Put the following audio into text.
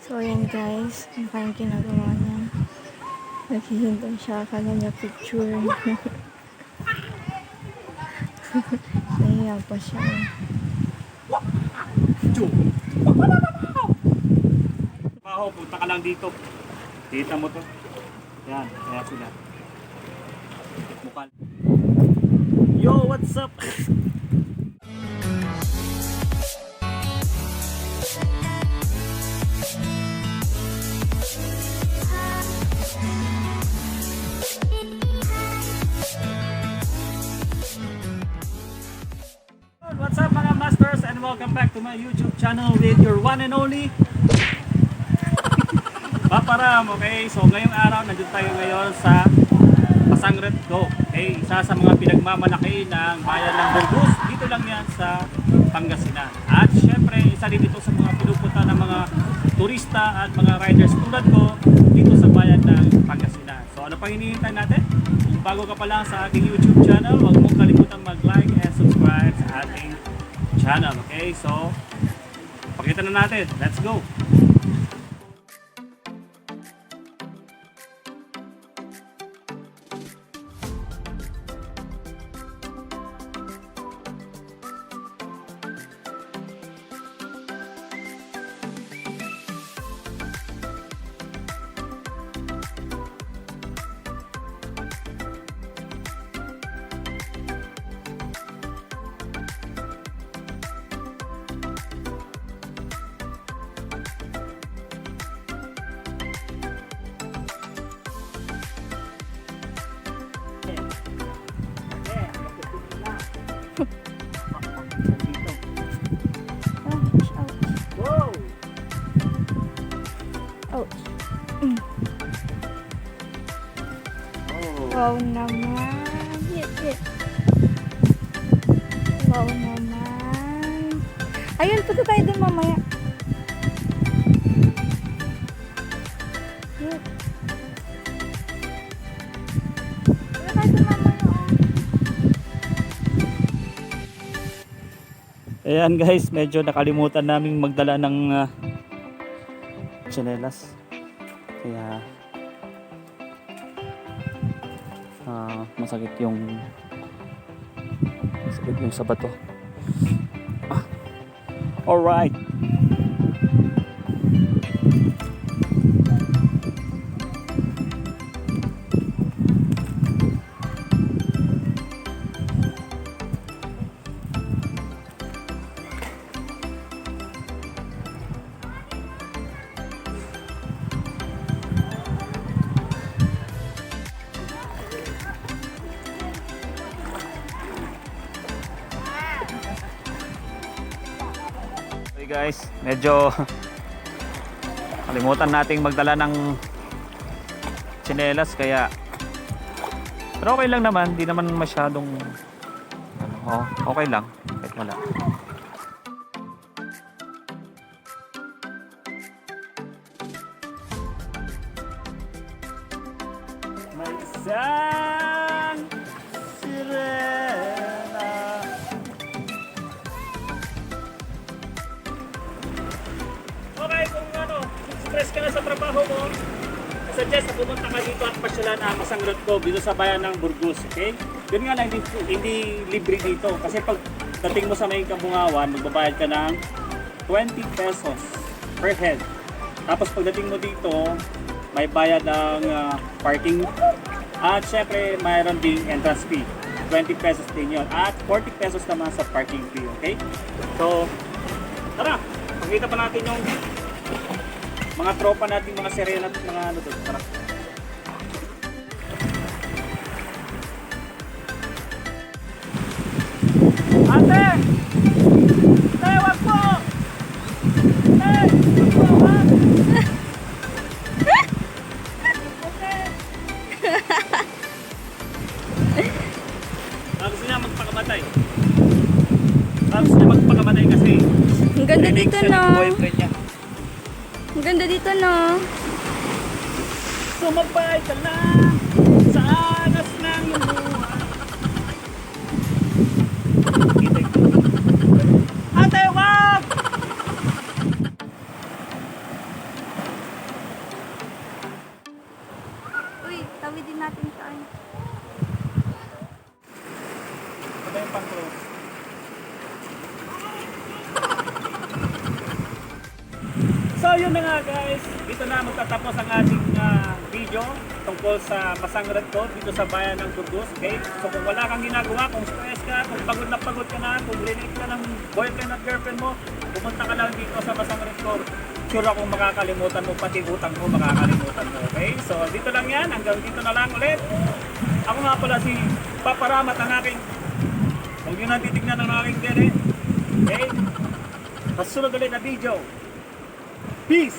So, ayan guys. Ano kayang ginagawa niya? Naghihintay siya. Akala niya picture. Nahiya pa siya. Paho, punta ka lang dito. Kita mo to. Yan, kaya sila. Mukha. Yo, what's up? What's up mga masters, and welcome back to my YouTube channel with your one and only Paparam. Okay, so ngayong araw nandito tayo ngayon sa Masangret Cove. Okay, isa sa mga pinagmamalaki ng bayan ng Burgos. Dito lang yan sa Pangasinan. At syempre, isa din ito sa mga pinupunta ng mga turista at mga riders tulad ko dito sa bayan ng Pangasinan. So ano pa hinihintay natin? Kung bago ka pa lang sa aking YouTube channel, huwag mong kalimutan mag-like and subscribe sa ating channel. Okay, so pakita na natin. Let's go! Wow! Oh. Oh. Wow naman. Hit. Wow naman. Ayun, punta tayo dun mamaya. Hit. Punta tayo dun mamaya. Ayan guys, medyo nakalimutan naming magdala ng tsinelas. Kaya masakit yung sa bato. Alright. Guys, medyo kalimutan nating magdala ng tsinelas kaya pero okay lang naman, hindi naman masyadong okay lang kahit wala. May isang sirena. Okay, kung stress ka na sa trabaho mo, suggest na pumunta ka dito at pasyalan ang Masangret Cove dito sa bayan ng Burgos, okay? Yun nga lang, hindi libre dito. Kasi pag dating mo sa may Kabungawan, magbabayad ka ng 20 pesos per head. Tapos pagdating mo dito, may bayad ng parking. At syempre, mayroon ding entrance fee. 20 pesos din yun. At 40 pesos naman sa parking fee, okay? So, tara! Pakita pa natin yung mga tropa natin, mga sirena at mga ano doon. Tara. Ate! Ate, wag po! Ate! Wag po, ha? Ate! Gusto niya magpakamatay. Gusto niya magpakamatay kasi Ang ganda dito, no? boyfriend niya. Ang ganda dito, no? Sumabay ka lang sa anas ng luha. Ate, wag! yun na nga guys. Dito na magtatapos ang ating video tungkol sa Masangret Cove dito sa bayan ng Burgos. Okay? So kung wala kang ginagawa, kung stress ka, kung pagod ka na, kung relate ka ng boyfriend at girlfriend mo, pumunta ka lang dito sa Masangret Cove. Sure akong makakalimutan mo, pati utang mo makakalimutan mo. Okay? So dito lang yan. Hanggang dito na lang ulit. Ako nga pala si Paparamat ang aking. Huwag nyo na titignan ang aking tele. Okay? Kasunod ulit na video. Peace!